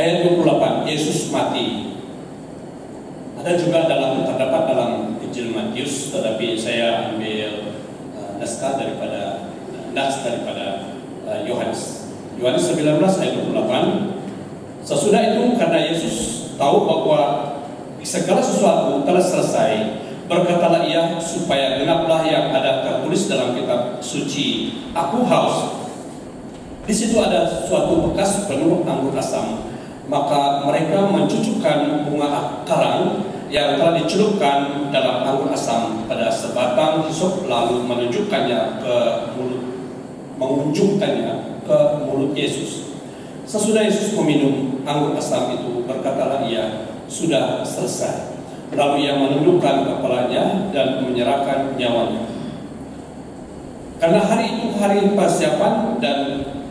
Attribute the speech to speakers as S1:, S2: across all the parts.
S1: ayat 28, Yesus mati. Ada juga terdapat dalam Injil Matius, tetapi saya ambil naskah daripada Yohanes. Yohanes 19 ayat 28. Sesudah itu, karena Yesus tahu bahwa segala sesuatu telah selesai, berkatalah ia, supaya genaplah yang ada tertulis dalam kitab suci, aku haus. Di situ ada suatu bekas penuh anggur asam. Maka mereka mencucukkan bunga karang yang telah dicelupkan dalam anggur asam pada sebatang hisop, lalu menunjukkannya ke mulut Yesus. Sesudah Yesus meminum anggur asam itu, berkatalah ia, sudah selesai. Lalu ia menundukkan kepalanya dan menyerahkan nyawanya. Karena hari itu hari persiapan, dan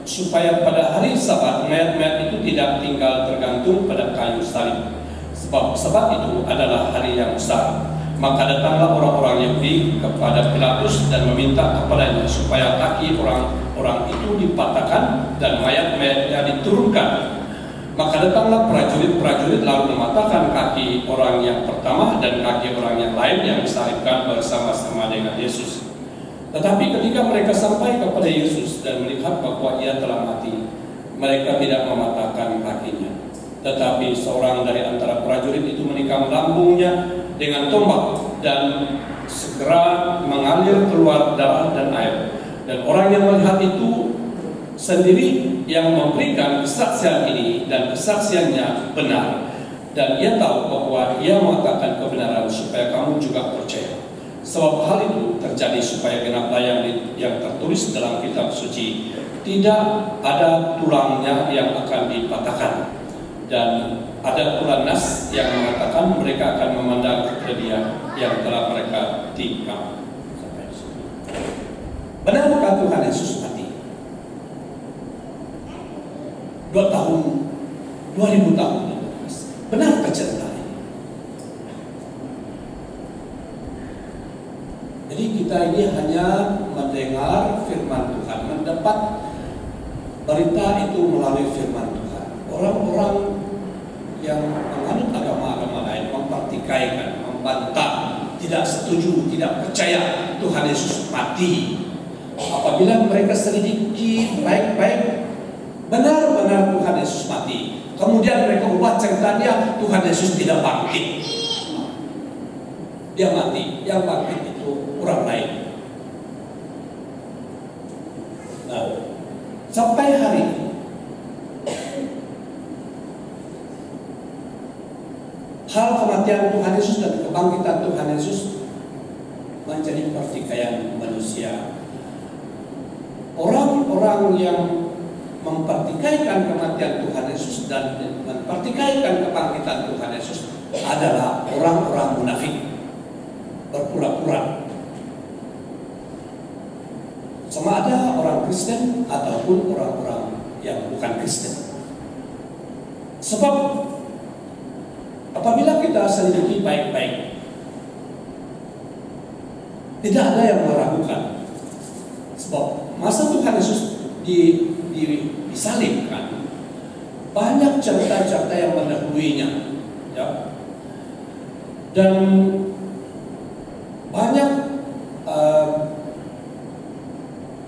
S1: supaya pada hari Sabat mayat-mayat itu tidak tinggal tergantung pada kayu salib. Sebab Sabat itu adalah hari yang besar. Maka datanglah orang-orang Yahudi kepada Pilatus dan meminta kepadanya supaya kaki orang-orang itu dipatahkan dan mayat-mayatnya diturunkan. Maka datanglah prajurit-prajurit lalu mematahkan kaki orang yang pertama dan kaki orang yang lain yang disalibkan bersama-sama dengan Yesus. Tetapi ketika mereka sampai kepada Yesus dan melihat bahwa ia telah mati, mereka tidak mematahkan kakinya. Tetapi seorang dari antara prajurit itu menikam lambungnya dengan tombak, dan segera mengalir keluar darah dan air. Dan orang yang melihat itu sendiri yang memberikan kesaksian ini, dan kesaksiannya benar. Dan ia tahu bahwa ia mengatakan kebenaran supaya kamu juga percaya. Sebab hal itu terjadi supaya genaplah yang tertulis dalam kitab suci, tidak ada tulangnya yang akan dipatahkan. Dan ada pula nas yang mengatakan mereka akan memandang kepada dia yang telah mereka tikam. Benarkah Tuhan Yesus mati? 2000 tahun. Benarkah cerita ini? Jadi kita ini hanya mendengar firman Tuhan, mendapat berita itu melalui firman Tuhan. Orang-orang yang menganut agama-agama lain mempertikaikan, membantah, tidak setuju, tidak percaya Tuhan Yesus mati. Apabila mereka selidiki baik-baik, benar-benar Tuhan Yesus mati, kemudian mereka ubah ceritanya, Tuhan Yesus tidak bangkit. Dia mati, yang bangkit itu orang lain. Nah, sampai hari ini hal kematian Tuhan Yesus dan kebangkitan Tuhan Yesus menjadi pertikaian manusia. Orang-orang yang mempertikaikan kematian Tuhan Yesus dan mempertikaikan kebangkitan Tuhan Yesus adalah orang-orang munafik, berpura-pura. Sama ada orang Kristen ataupun orang-orang yang bukan Kristen. Sebab apabila kita selidiki baik-baik, tidak ada yang meragukan. Sebab masa Tuhan Yesus disalibkan, banyak cerita-cerita yang mendahuluinya, ya. Dan banyak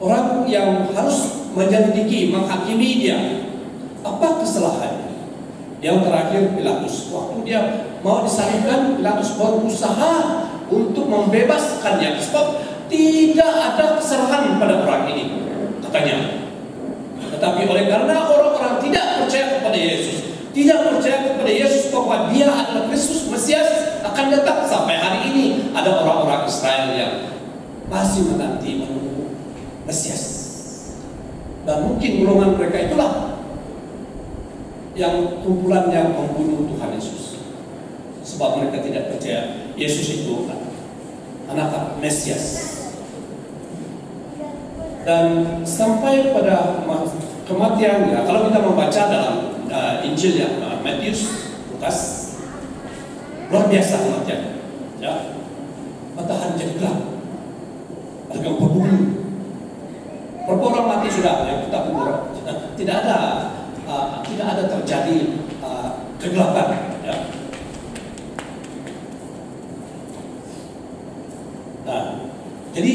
S1: orang yang harus menyelidiki, menghakimi dia. Apa kesalahannya? Yang terakhir Pilatus, waktu dia mau disalibkan, Pilatus berusaha untuk membebaskannya, sebab tidak ada kesalahan pada orang ini, katanya. Tetapi oleh karena orang-orang tidak percaya kepada Yesus, tidak percaya kepada Yesus bahwa dia adalah Kristus Mesias akan datang, sampai hari ini ada orang-orang Israel yang masih menanti menunggu Mesias. Dan mungkin golongan mereka itulah yang kumpulannya membunuh Tuhan Yesus, sebab mereka tidak percaya Yesus itu anak Mesias. Dan sampai pada kematiannya, kalau kita membaca dalam Injil ya, Matius, Lukas, luar biasa kematiannya, ya. Matahari jadi gelap, ada gempa bumi, berapa orang mati sudah, ya, kita kubur. Tidak ada terjadi kegelapan. Ya. Nah, jadi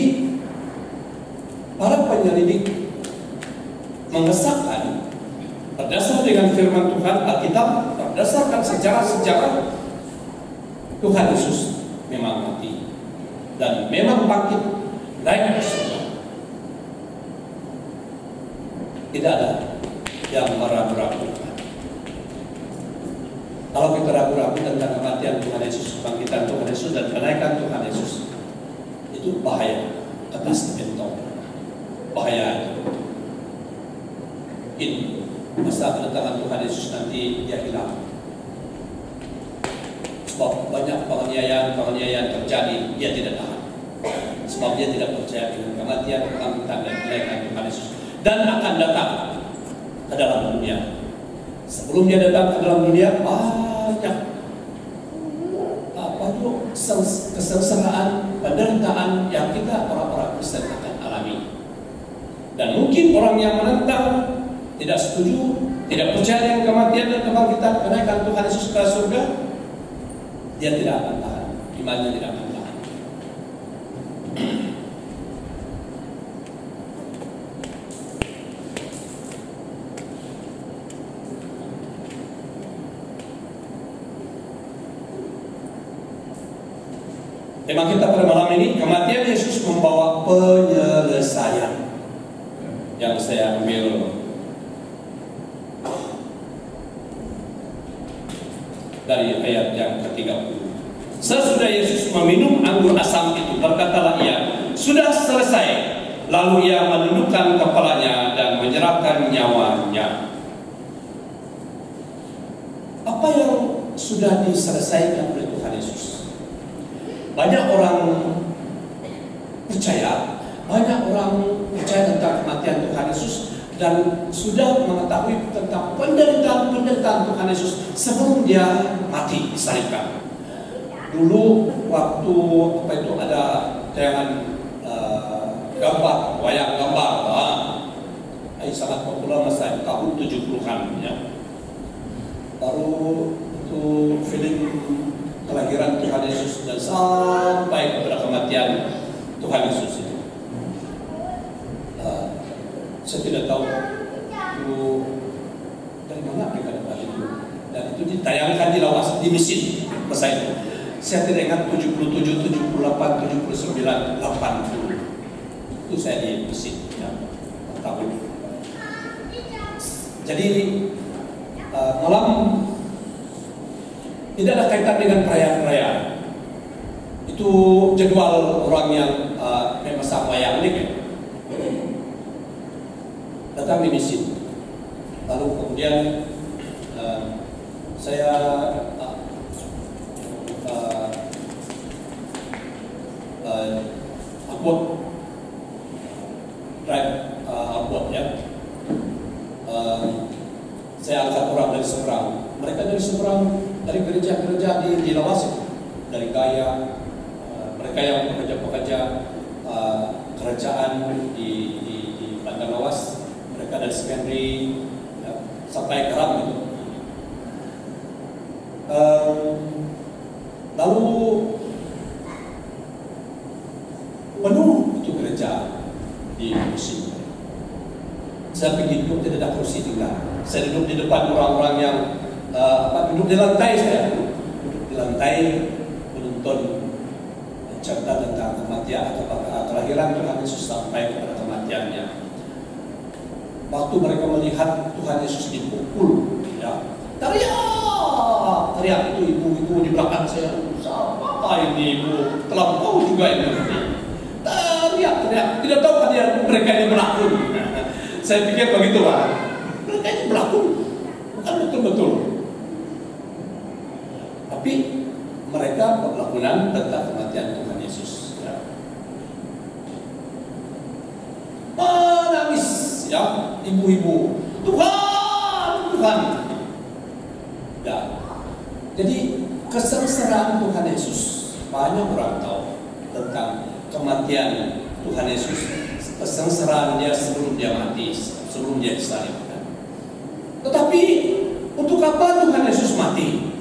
S1: para penyelidik mengesahkan berdasar dengan firman Tuhan Alkitab, berdasarkan sejarah-sejarah, Tuhan Yesus memang mati dan memang bangkit naik ke surga. Tidak ada yang meragu-ragukan. Kalau kita ragu-ragu tentang kematian Tuhan Yesus, kebangkitan Tuhan Yesus, dan kenaikan Tuhan Yesus, itu bahaya atas kebentong. Bahaya itu. Ini masa kedatangan Tuhan Yesus nanti dia hilang. Sebab banyak penganiayaan terjadi, dia tidak tahan. Sebab dia tidak percaya dengan kematian, kebangkitan, dan kenaikan Tuhan Yesus. Dan akan datang ke dalam dunia. Sebelum dia datang ke dalam dunia, banyak kesengsaraan, penderitaan yang kita orang-orang Kristen akan alami. Dan mungkin orang yang menentang, tidak setuju, tidak percaya dengan kematian dan kebangkitan, kenaikan Tuhan Yesus ke surga, dia tidak akan tahan, imannya tidak akan tahan. Tema kita pada malam ini, kematian Yesus membawa penyelesaian. Yang saya ambil dari ayat yang ke-30. Sesudah Yesus meminum anggur asam itu, berkatalah ia, sudah selesai. Lalu ia menundukkan kepalanya dan menyerahkan nyawanya. Apa yang sudah diselesaikan oleh Tuhan Yesus? Banyak orang percaya tentang kematian Tuhan Yesus dan sudah mengetahui tentang penderitaan Tuhan Yesus sebelum dia mati disalibkan. Dulu waktu ada tayangan gambar, wayang gambar, sangat populer masa tahun 70-an ya. Baru itu film kelahiran Tuhan Yesus dan sampai kepada kematian Tuhan Yesus itu. Saya tidak tahu itu dari mana mereka dapat itu, dan itu ditayangkan di lawas di mesin masa itu. Saya tidak ingat 77, 78, 79, 80 itu saya di mesin ya, tahun. Jadi malam tidak ada kaitan dengan perayaan-perayaan. Itu jadwal orang yang memasang wayang ini kan. Datang di mesin. Lalu kemudian saya upload ya. Saya angkat orang dari seberang. Mereka dari seberang, dari gereja-gereja di Lawas itu, dari Gaya, mereka yang pekerja-pekerja kerajaan di Bandar Lawas, mereka dari Semenri ya, sampai Keram gitu. Lalu penuh itu gereja di musim. Saya pergi duduk, tidak ada kursi tinggal. Saya duduk di depan orang-orang yang duduk di lantai. Saya duduk di lantai menonton cerita tentang kematian atau kelahiran Tuhan Yesus sampai kepada kematiannya. Waktu mereka melihat Tuhan Yesus dipukul, ya, teriak itu ibu-ibu di belakang saya, siapa ini ibu? Terlampau juga ini. Teriak, tidak tahu kan mereka ini berlakon. Saya pikir begitu Pak. Mereka ini berlakon, bukan betul-betul. Tapi mereka berlakunan tentang kematian Tuhan Yesus. Ya. Menangis, ya, ibu-ibu. Tuhan. Ya. Jadi kesengsaraan Tuhan Yesus, banyak orang tahu tentang kematian Tuhan Yesus, kesengsaraan dia sebelum dia mati, sebelum dia disalibkan. Tetapi untuk apa Tuhan Yesus mati.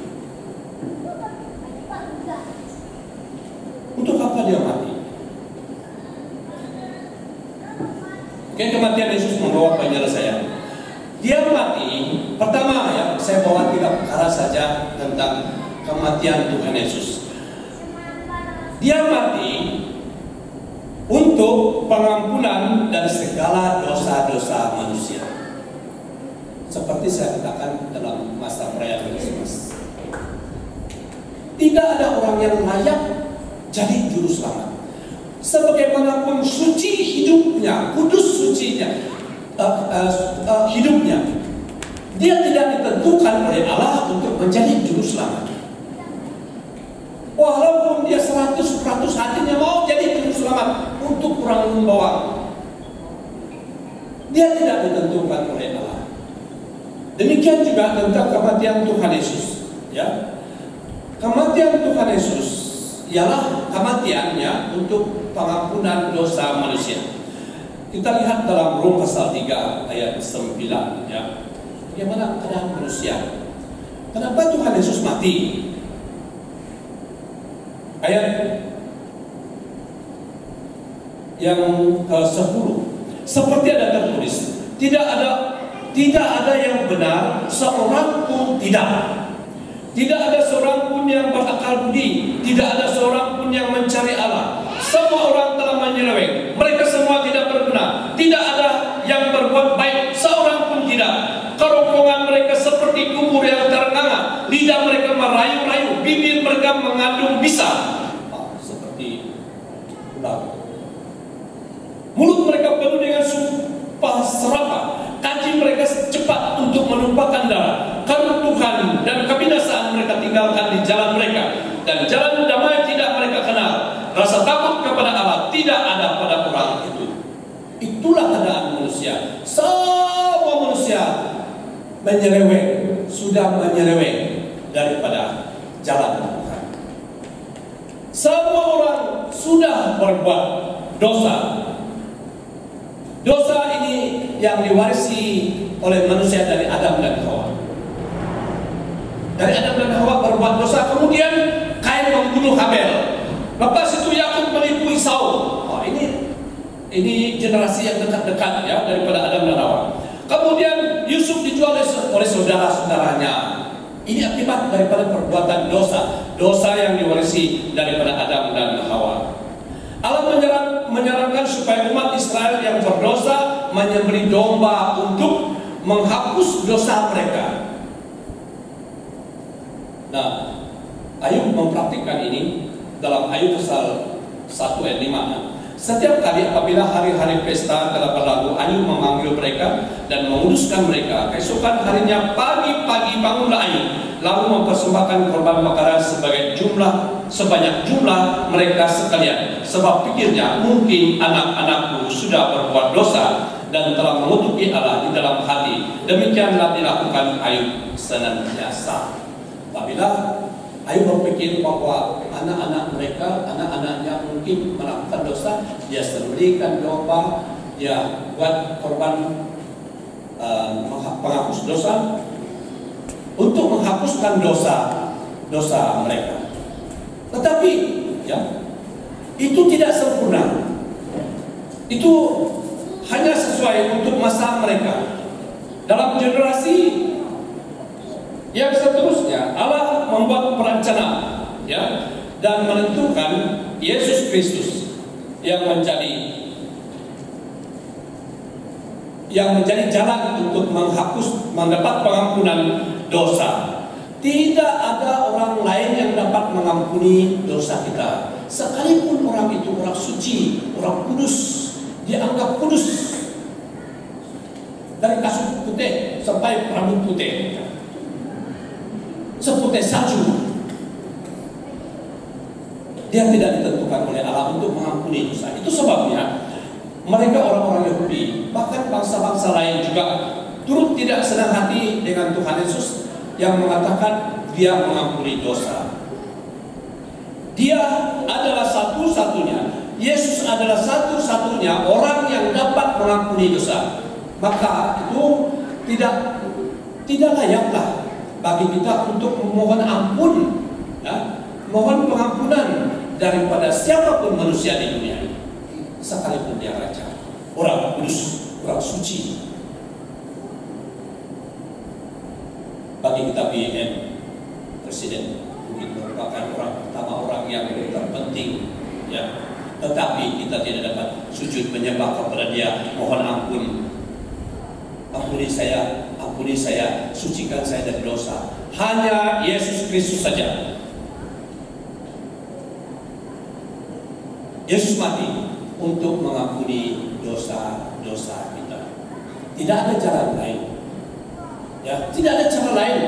S1: Untuk apa dia mati? Oke, kematian Yesus membawa penyelesaian. Dia mati, pertama ya, saya bawa 3 perkara saja tentang kematian Tuhan Yesus. Dia mati untuk pengampunan dari segala dosa-dosa manusia. Seperti saya katakan dalam masa perayaan Kristus, tidak ada orang yang layak jadi juru selamat. Sebagaimanapun suci hidupnya, kudus sucinya, hidupnya, dia tidak ditentukan oleh Allah untuk menjadi juru selamat. Walaupun dia 100% hatinya mau jadi juru selamat untuk orang membawa, dia tidak ditentukan oleh Allah. Demikian juga tentang kematian Tuhan Yesus. Ya, kematian Tuhan Yesus ialah kematiannya untuk pengampunan dosa manusia. Kita lihat dalam Rom pasal 3 ayat 9 ya. Bagaimana keadaan manusia? Kenapa Tuhan Yesus mati? Ayat yang 10. Seperti ada tertulis, tidak ada yang benar, seorang pun tidak. Tidak ada seorang pun yang berakal budi, tidak ada seorang pun yang mencari Allah. Semua orang telah menyeleweng, mereka semua tidak berguna. Tidak ada yang berbuat baik, seorang pun tidak. Kerongkongan mereka seperti kubur yang terengah, lidah mereka merayu-rayu, bibir mereka mengandung bisa. Seperti ular. Mulut mereka penuh dengan sumpah serapah, kaki mereka cepat untuk menumpahkan darah. Karena Tuhan dan kebinasaan mereka tinggalkan di jalan mereka, dan jalan damai tidak mereka kenal. Rasa takut kepada Allah tidak ada pada orang itu. Itulah keadaan manusia. Semua manusia menyeleweng, sudah menyeleweng daripada jalan Tuhan. Semua orang sudah berbuat dosa. Dosa ini yang diwarisi oleh manusia dari Adam dan Hawa. Dari Adam dan Hawa berbuat dosa, kemudian Kain membunuh Habel. Lepas itu Yakub menipu Esau. Oh, ini generasi yang dekat-dekat ya daripada Adam dan Hawa. Kemudian Yusuf dijual oleh saudara-saudaranya. Ini akibat daripada perbuatan dosa yang diwarisi daripada Adam dan Hawa. Allah menyarankan supaya umat Israel yang berdosa menyembelih domba untuk menghapus dosa mereka. Nah, Ayub mempraktikkan ini dalam Ayub pasal 1 ayat 5. Setiap kali apabila hari-hari pesta telah berlalu, Ayub memanggil mereka dan menguduskan mereka. Keesokan harinya pagi-pagi bangunlah Ayub, lalu mempersembahkan korban bakaran sebanyak jumlah mereka sekalian. Sebab pikirnya, mungkin anak-anakku sudah berbuat dosa dan telah mengutuki Allah di dalam hati. Demikianlah dilakukan Ayub senantiasa. Apabila Ayub berpikir bahwa anak-anaknya mungkin melakukan dosa, dia sembelihkan domba, dia buat korban penghapus dosa untuk menghapuskan dosa mereka. Tetapi ya, itu tidak sempurna. Itu hanya sesuai untuk masa mereka. Dalam generasi yang seterusnya, Allah membuat perencana ya, dan menentukan Yesus Kristus yang menjadi jalan untuk mendapat pengampunan dosa. Tidak ada orang lain yang dapat mengampuni dosa kita. Sekalipun orang itu orang suci, orang kudus, dianggap kudus. Dari kasut putih sampai rambut putih, seputih salju, dia tidak ditentukan oleh Allah untuk mengampuni dosa. Itu sebabnya mereka orang-orang Yahudi, bahkan bangsa-bangsa lain juga turut tidak senang hati dengan Tuhan Yesus yang mengatakan dia mengampuni dosa. Dia adalah satu-satunya, Yesus adalah satu-satunya orang yang dapat mengampuni dosa. Maka itu tidak layaklah bagi kita untuk memohon ampun, ya, mohon pengampunan daripada siapapun manusia di dunia ini, sekalipun dia raja, orang kudus, orang suci. Bagi kita BN, Presiden mungkin merupakan orang yang terpenting, ya. Tetapi kita tidak dapat sujud menyembah kepada dia, mohon ampun. Ampuni saya, sucikan saya dari dosa. Hanya Yesus Kristus saja. Yesus mati untuk mengampuni dosa-dosa kita. Tidak ada cara lain. Ya, tidak ada cara lain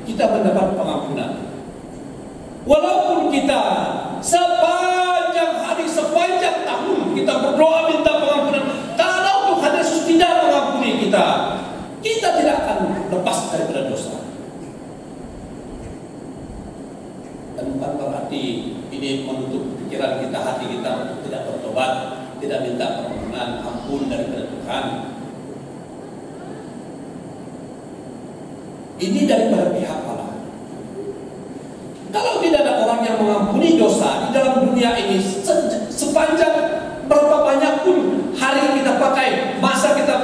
S1: kita mendapat pengampunan. Walaupun kita sepanjang hari, sepanjang tahun kita berdoa minta pengampunan, kalau Tuhan Yesus tidak mengampuni kita, kita tidak akan lepas daripada dosa. Dan bukan berarti ini menutup pikiran kita, hati kita untuk tidak bertobat, tidak minta permohonan ampun daripada Tuhan. Ini daripada pihak Allah. Kalau tidak ada orang yang mengampuni dosa di dalam dunia ini, sepanjang berapa banyak pun hari kita pakai, masa kita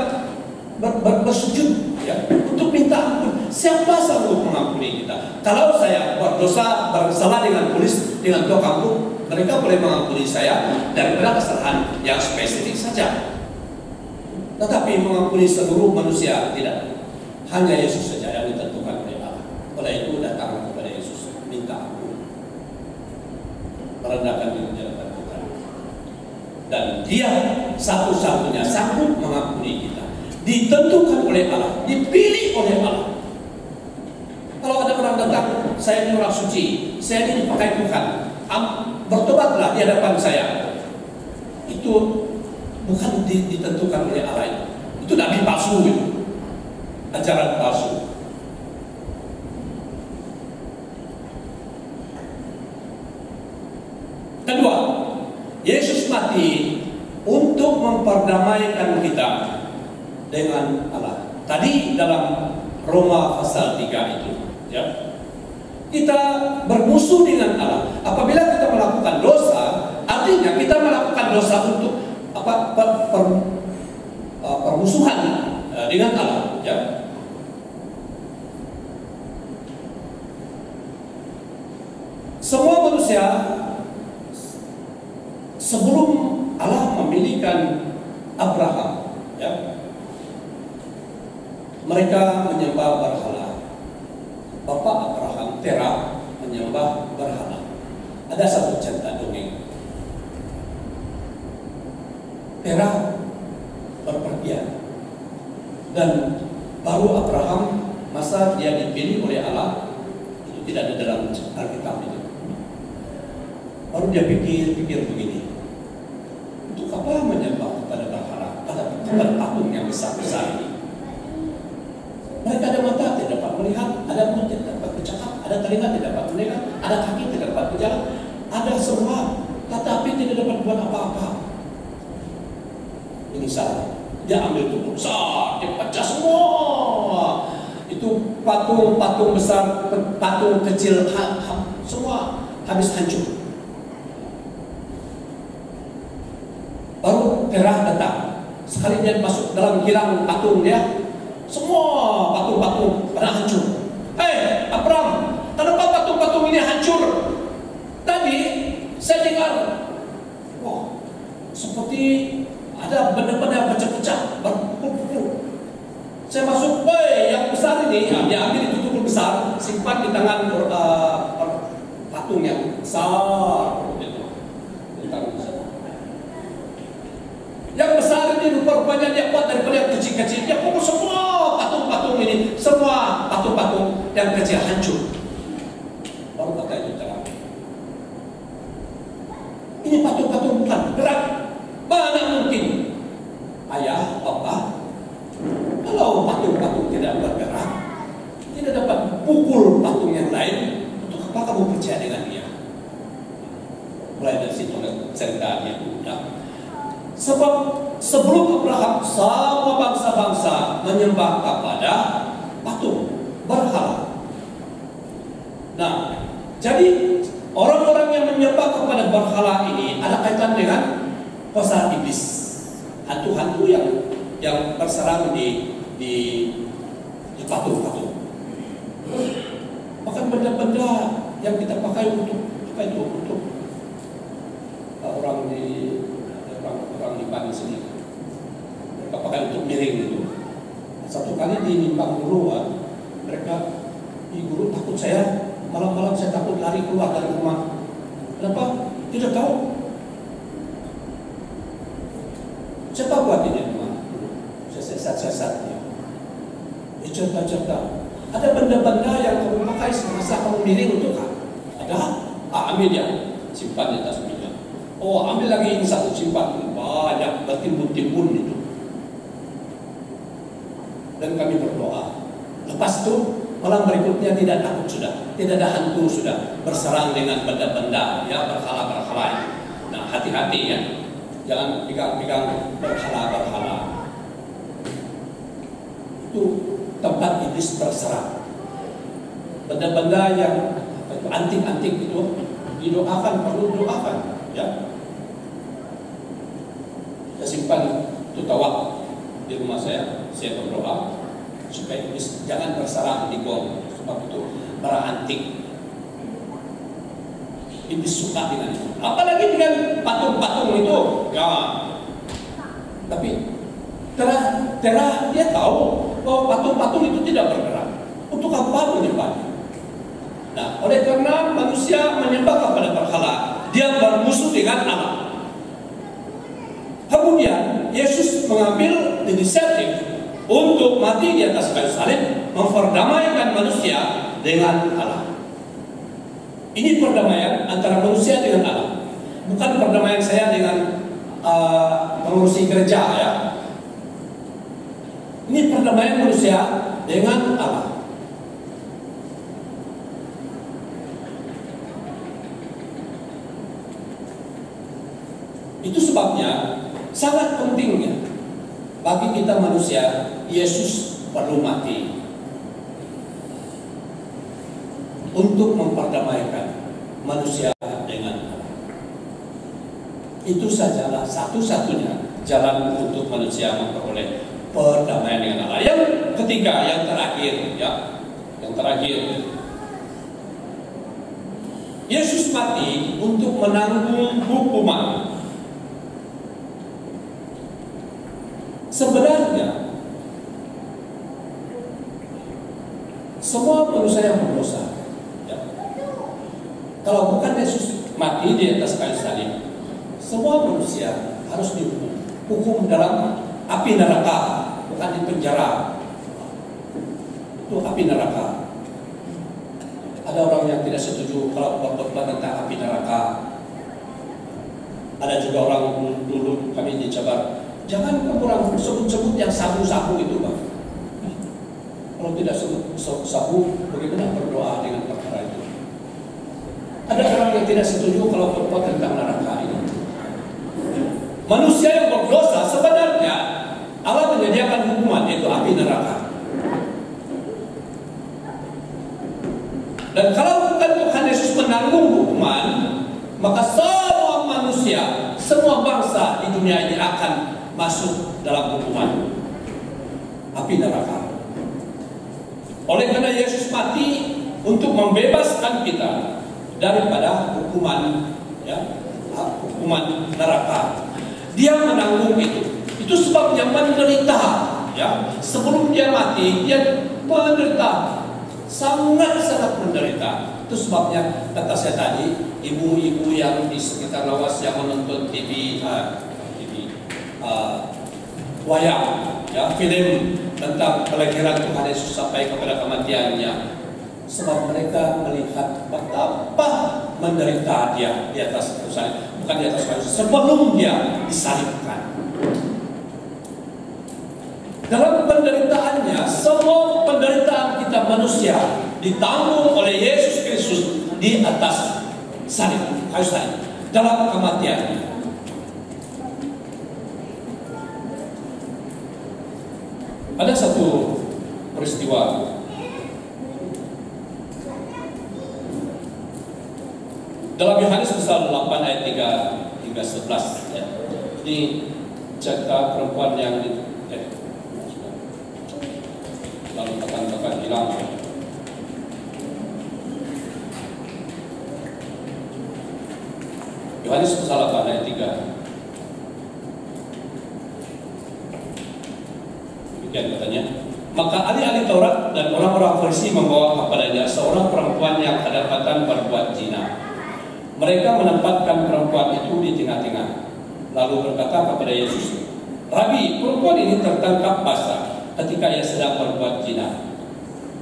S1: bersujud, ya, untuk minta ampun, siapa sanggup mengampuni kita? Kalau saya berdosa, bersalah dengan polis, dengan tua kampung, mereka boleh mengampuni saya daripada kesalahan yang spesifik saja. Tetapi mengampuni seluruh manusia tidak. Hanya Yesus saja yang ditentukan oleh Allah. Oleh itu datang kepada Yesus, minta ampun, merendahkan diri di hadapan Tuhan, dan Dia satu-satunya sanggup mengampuni kita. Ditentukan oleh Allah, dipilih oleh Allah. Kalau ada orang datang, saya ini orang suci, saya ini dipakai Tuhan, bertobatlah di hadapan saya. Itu bukan ditentukan oleh Allah. Itu nabi palsu, itu ajaran palsu. Kedua, Yesus mati untuk memperdamaikan kita dengan Allah. Tadi dalam Roma pasal 3 itu, ya, kita bermusuh dengan Allah. Apabila kita melakukan dosa, artinya kita melakukan dosa untuk permusuhan dengan Allah, ya. Semua manusia sebelum Allah memilihkan Abraham, ya, mereka menyembah berhala. Bapak Abraham, Terah, menyembah berhala. Ada satu cerita dongeng. Terah berpergian, dan baru Abraham, masa dia dipilih oleh Allah, itu tidak ada dalam Alkitab itu. Baru dia pikir begini, untuk apa menyembah kepada berhala, pada patung yang besar-besar ini? Mereka ada mata tidak dapat melihat, ada mulut tidak dapat bercakap, ada telinga tidak dapat mendengar, ada kaki tidak dapat berjalan, ada semua, tetapi tidak dapat buat apa-apa. Ini salah. Dia ambil tubuh besar, dia pecah semua. Itu patung-patung besar, patung kecil, semua habis hancur. Baru Terah datang. Sekali dia masuk dalam kilang patung dia, semua patung-patung pada hancur. Abraham, kenapa patung-patung ini hancur? Tadi saya dengar, wah, seperti ada benda-benda pecah-pecah, berpukul-pukul. Saya masuk, yang besar ini, dia ambil itu tubuh besar, simpan di tangan patung yang besar. Yang besar ini rupa-rupanya dia buat daripada yang kecil-kecil. Dia pukul semua patung-patung ini, semua patung-patung yang kecil hancur. Baru kata itu terang. Ini patung-patung bukan bergerak. Mana mungkin? Ayah, Papa, kalau patung-patung tidak bergerak, tidak dapat pukul patung yang lain, untuk apa kamu percaya dengan dia? Mulai dari situ cerita dia. Ya. Sebab sebelum Abraham, semua bangsa-bangsa menyembah kepada patung, berhala. kuasa iblis, hantu-hantu yang berserang di patung-patung. Bahkan benda-benda yang kita pakai untuk orang di Bali sini, mereka pakai untuk miring itu. Satu kali dinimpang guru, guru takut saya, malam-malam saya takut lari keluar dari rumah. Kenapa? Tidak tahu. Saya tahu buat ini rumah. Saya sesat. Cerita. Ada benda-benda yang kamu pakai semasa kamu miring untuk apa? Ada? Ambil ya, simpan di tas meja. Oh, ambil lagi ini satu, simpan. Banyak, bertimbun-timbun itu. Dan kami berdoa. Lepas itu, malam berikutnya tidak takut sudah. Tidak ada hantu sudah berserang dengan benda-benda, ya, berhala-berhala. Nah, hati-hati ya. Jangan pegang-pegang berhala-berhala. Itu tempat iblis berserang. Benda-benda yang antik-antik itu perlu didoakan, ya. Saya simpan itu tawak di rumah saya berdoa supaya iblis jangan berserang di gong, sebab itu barang antik. Iblis suka dengan itu, apalagi dengan patung-patung itu, ya. Tapi terah dia tahu bahwa patung-patung itu tidak bergerak. Untuk apa menyembahnya? Nah, oleh karena manusia menyembah kepada berhala, dia bermusuh dengan Allah. Kemudian Yesus mengambil inisiatif untuk mati di atas kayu salib, memperdamaikan manusia dengan Allah. Ini perdamaian antara manusia dengan Allah, bukan perdamaian saya dengan pengurusi gereja, ya. Ini perdamaian manusia dengan Allah. Itu sebabnya sangat pentingnya bagi kita manusia, Yesus perlu mati untuk memperdamaikan manusia dengan Allah. Itu sajalah satu-satunya jalan untuk manusia memperoleh perdamaian dengan Allah. Yang ketiga, yang terakhir, ya, Yesus mati untuk menanggung hukuman. Sebenarnya semua manusia yang berdosa, ya, kalau bukan Yesus mati di atas kayu salib, semua manusia harus dihukum dalam api neraka, bukan di penjara. Itu api neraka. Ada orang yang tidak setuju kalau berkhotbah tentang api neraka. Ada juga orang dulu kami di Jabar, jangan kurang sebut-sebut yang sabu-sabu itu, Bang. Kalau tidak sebut sabu, bagaimana berdoa dengan perkara itu? Ada orang yang tidak setuju kalau berkhotbah tentang neraka ini. Manusia yang berdosa sebenarnya Allah menyediakan hukuman, yaitu api neraka. Dan kalau bukan Tuhan Yesus menanggung hukuman, maka semua manusia, semua bangsa di dunia ini akan masuk dalam hukuman api neraka. Oleh karena Yesus mati untuk membebaskan kita daripada hukuman, ya, hukuman neraka. Dia menanggung itu. Itu sebabnya menderita, ya. Sebelum dia mati, dia menderita, sangat-sangat menderita. Itu sebabnya kata saya tadi, ibu-ibu yang di sekitar Lawas yang menonton TV wayang, ya, film tentang kelahiran Tuhan Yesus sampai kepada kematiannya, sebab mereka melihat betapa menderita dia di atas kayu salib, bukan di atas kayu salib, sebelum dia disalibkan. Dalam penderitaannya, semua penderitaan kita manusia ditanggung oleh Yesus Kristus di atas salib, kayu salib, dalam kematiannya. Ada satu peristiwa dalam Yohanes pasal 8 ayat 3 hingga 11, ya. Ini cerita perempuan yang lalu tekan-tekan hilang. Yohanes pasal 8 ayat 3. Demikian katanya. Maka ahli-ahli Taurat dan orang-orang Farisi membawa kepadanya seorang perempuan yang kedapatan berbuat zina. Mereka menempatkan perempuan itu di tengah-tengah, lalu berkata kepada Yesus, "Rabi, perempuan ini tertangkap basah ketika ia sedang berbuat zina.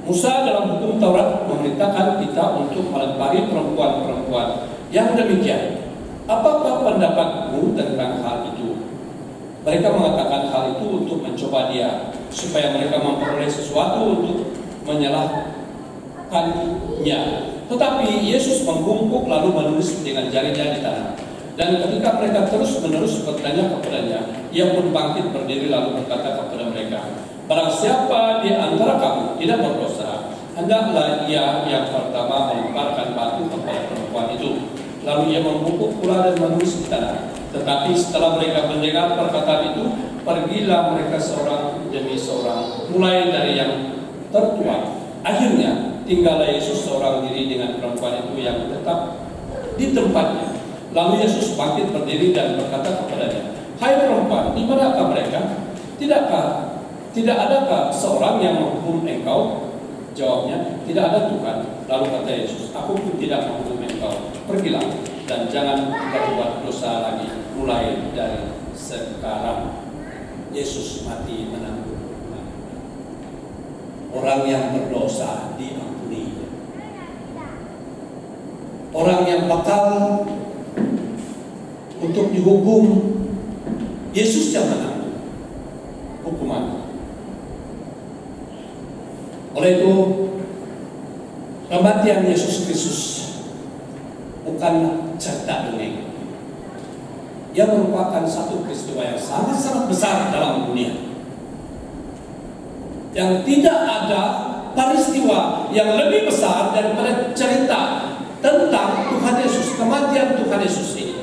S1: Musa dalam hukum Taurat memerintahkan kita untuk melempari perempuan-perempuan yang demikian. Apakah pendapatmu tentang hal itu?" Mereka mengatakan hal itu untuk mencoba dia, supaya mereka memperoleh sesuatu untuk menyalahkannya. Tetapi Yesus membungkuk lalu menulis dengan jarinya di tanah. Dan ketika mereka terus-menerus bertanya kepadanya, ia pun bangkit berdiri lalu berkata kepada mereka, "Barang siapa di antara kamu tidak berdosa, hendaklah ia yang pertama melemparkan batu kepada perempuan itu." Lalu ia membungkuk pula dan menulis di tanah. Tetapi setelah mereka mendengar perkataan itu, pergilah mereka seorang demi seorang, mulai dari yang tertua. Akhirnya tinggallah Yesus seorang diri dengan perempuan itu yang tetap di tempatnya. Lalu Yesus bangkit berdiri dan berkata kepadanya, "Hai perempuan, di manakah mereka? Tidak adakah seorang yang menghukum engkau?" Jawabnya, "Tidak ada Tuhan." Lalu kata Yesus, "Aku pun tidak menghukum engkau. Pergilah dan jangan berbuat dosa lagi, mulai dari sekarang." Yesus mati menanggung orang yang berdosa diampuni. Orang yang bakal untuk dihukum, Yesus yang menanggung hukuman. Oleh itu, kematian Yesus Kristus bukan cerita dongeng. Ia merupakan satu peristiwa yang sangat-sangat besar dalam dunia. Yang tidak ada peristiwa yang lebih besar daripada cerita tentang Tuhan Yesus, kematian Tuhan Yesus ini.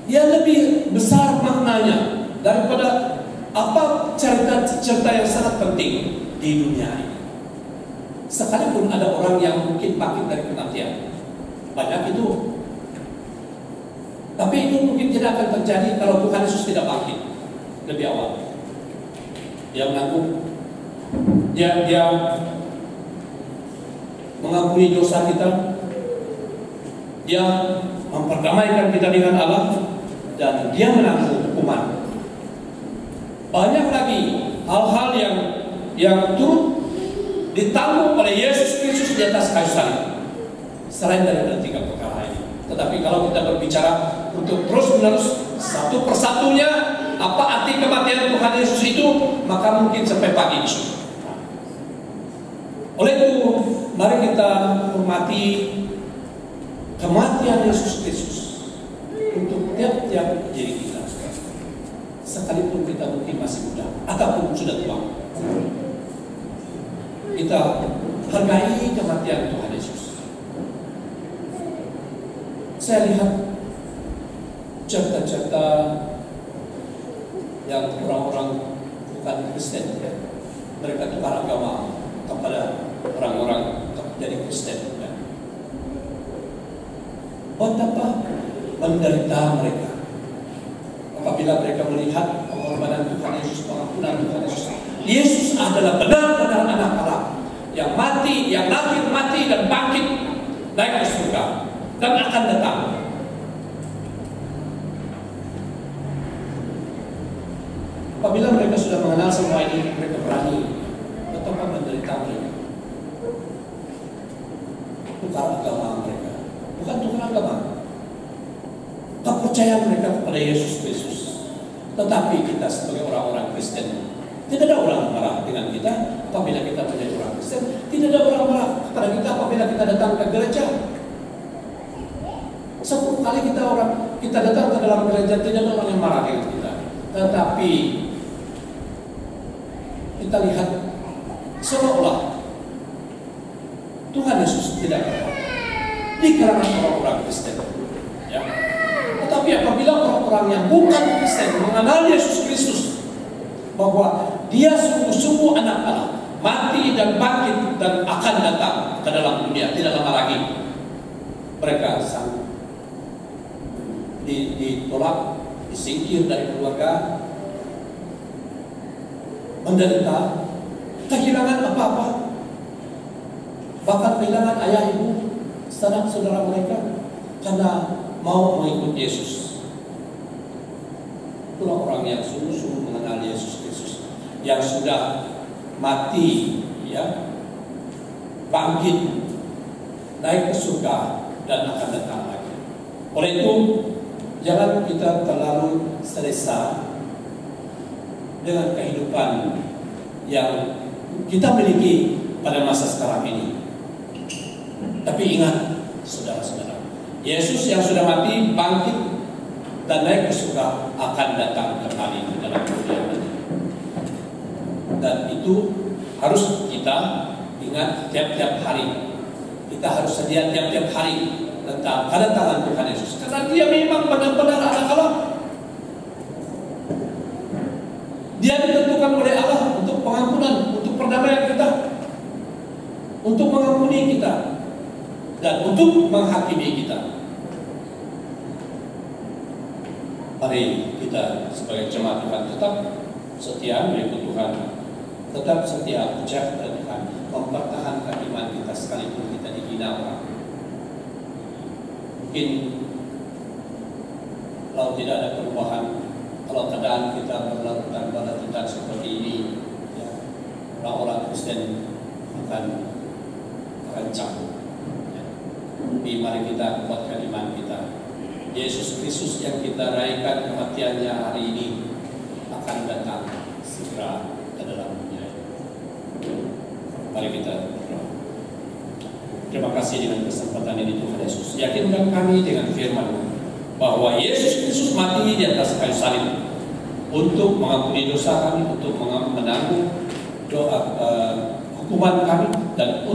S1: Ia lebih besar maknanya daripada apa cerita-cerita yang sangat penting di dunia ini. Sekalipun ada orang yang mungkin bangkit dari kematian, banyak itu, tapi itu mungkin tidak akan terjadi kalau Tuhan Yesus tidak bangkit lebih awal. Dia menanggung, dia mengampuni dosa kita, dia memperdamaikan kita dengan Allah, dan dia menanggung hukuman. Banyak lagi hal-hal yang turut ditanggung oleh Yesus Kristus di atas kayu salib, selain dari tiga perkara ini. Tetapi kalau kita berbicara untuk terus-menerus satu persatunya, apa arti kematian Tuhan Yesus itu, maka mungkin sampai pagi besok. Oleh itu, mari kita hormati kematian Yesus Kristus untuk tiap-tiap diri kita, sekalipun kita mungkin masih muda ataupun sudah tua. Kita hargai kematian Tuhan Yesus. Saya lihat cerita-cerita yang orang-orang bukan Kristen, mereka tukar agama kepada orang-orang jadi Kristen. Betapa menderita mereka apabila mereka melihat pengorbanan Tuhan Yesus, pengampunan Tuhan Yesus. Yesus adalah benar-benar anak Allah yang mati, yang lahir mati dan bangkit naik ke surga dan akan datang. Apabila mereka sudah mengenal semua ini, mereka berani betapa menderita mereka. Tukar agama mereka, bukan tukar agama, kepercayaan mereka kepada Yesus Kristus. Tetapi kita sebagai orang-orang Kristen, tidak ada orang marah dengan kita apabila kita menjadi orang Kristen. Tidak ada orang marah kepada kita apabila kita datang ke gereja. 10 kali kita datang ke dalam gereja, tidak ada orang yang marah dengan kita. Tetapi kita lihat seolah-olah Tuhan Yesus tidak berhak. di kalangan orang-orang Kristen. Ya. Tetapi apabila orang-orang yang bukan Kristen mengenal Yesus Kristus, bahwa Dia sungguh-sungguh anak Allah, mati dan bangkit dan akan datang ke dalam dunia tidak lama lagi, mereka sanggup ditolak, disingkir dari keluarga, menderita, kehilangan apa-apa, bahkan kehilangan ayah ibu, sanak saudara mereka, karena mau mengikut Yesus. Itulah orang yang sungguh-sungguh mengenal Yesus Kristus, yang sudah mati, ya, bangkit, naik ke surga dan akan datang lagi. Oleh itu, jangan kita terlalu selesa dengan kehidupan yang kita miliki pada masa sekarang ini. Tapi ingat, saudara-saudara, Yesus yang sudah mati, bangkit, dan naik ke surga akan datang kembali ke dalam dunia ini. Dan itu harus kita ingat tiap-tiap hari. Kita harus sedia tiap-tiap hari tentang kedatangan Tuhan Yesus, karena Dia memang benar-benar anak Allah. Dia ditentukan oleh Allah untuk pengampunan, untuk perdamaian kita, untuk mengampuni kita, dan untuk menghakimi kita. Mari kita sebagai jemaat Tuhan tetap setia mengikut Tuhan, tetap setia percaya kepada Tuhan, mempertahankan iman kita sekalipun kita dihina orang. Mungkin kalau tidak ada perubahan, kalau keadaan kita berlakukan seperti ini, ya, orang-orang Kristen akan cabut. Ya. Tapi mari kita kuatkan iman kita. Yesus Kristus yang kita raihkan kematiannya hari ini akan datang segera ke dalam dunia. Mari kita berdoa. Terima kasih dengan kesempatan ini Tuhan Yesus. Yakinkan kami dengan firman bahwa Yesus Kristus mati di atas kayu salib untuk mengampuni dosa kami, untuk menanggung hukuman kami, dan